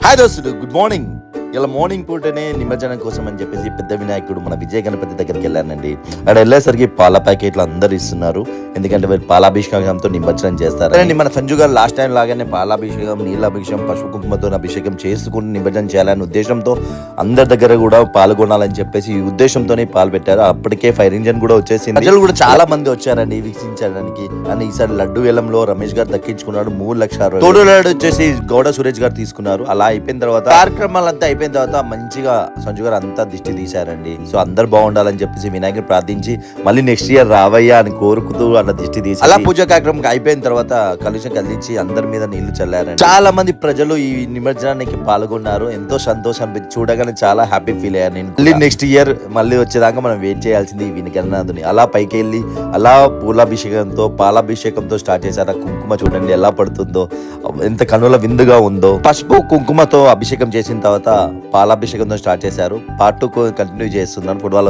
Hi దోస్తులు, good morning. ఇలా morning పూటనే నిమజ్జనం కోసం అని చెప్పేసి పెద్ద వినాయకుడు మన విజయ గణపతి దగ్గరికి వెళ్ళానండి. అక్కడ వెళ్ళేసరికి పాల ప్యాకెట్లు అందరు ఇస్తున్నారు, ఎందుకంటే వీళ్ళు పాలాభిషేకంతో నిమజ్జనం చేస్తారు. మన సంజు గారు లాస్ట్ టైం లాగానే పాలాభిషేకం, నీళ్ళాభిషేకం, పసుపు కుంకుమతో అభిషేకం చేసుకుని నిమజ్జనం చేయాలనే ఉద్దేశంతో అందరి దగ్గర కూడా పాల్గొనాలని చెప్పేసి ఈ ఉద్దేశంతోనే పాలు పెట్టారు. అప్పటికే ఫైర్ ఇంజన్ కూడా వచ్చేసింది. ప్రజలు కూడా చాలా మంది వచ్చారండి వీక్షించడానికి. అని ఈసారి లడ్డు వేలంలో రమేష్ గారు దక్కించుకున్నాడు 3 లక్షలు. తోడు లడ్డు వచ్చేసి గౌడ సురేష్ గారు తీసుకున్నారు. అలా అయిపోయిన తర్వాత కార్యక్రమాలంతా అయిపోయిన తర్వాత మంచిగా సంజు గారు అంతా దిష్టి తీశారండి. సో అందరు బాగుండాలని చెప్పేసి వినాయకుని ప్రార్థించి మళ్ళీ నెక్స్ట్ ఇయర్ రావయ్యా అని కోరుకుతూ అలా దిష్టి తీసి అలా పూజా కార్యక్రమం అయిపోయిన తర్వాత కలుషం కదిలించి అందరి మీద నీళ్లు చల్లారండి. చాలా మంది ప్రజలు ఈ నిమజ్జనానికి పాల్గొన్నారు. ఎంతో సంతోషం చూడగానే చాలా హ్యాపీ ఫీల్ అయ్యాను నేను. మళ్ళీ నెక్స్ట్ ఇయర్ మళ్ళీ వచ్చేదాకా మనం వెయిట్ చేయాల్సింది ఈ వినాయకుని. అలా పైకి వెళ్ళి అలా పూలాభిషేకంతో పాలాభిషేకంతో స్టార్ట్ చేశారు. ఆ కుంకుమ చూడండి ఎలా పడుతుందో, ఎంత కనుల విందుగా ఉందో. పసుపు కుంకుమతో అభిషేకం చేసిన తర్వాత పాలాభిషేకంతో స్టార్ట్ చేశారు. పార్ట్ 2 కంటిన్యూ చేస్తున్నాను. ఫుట్బాల్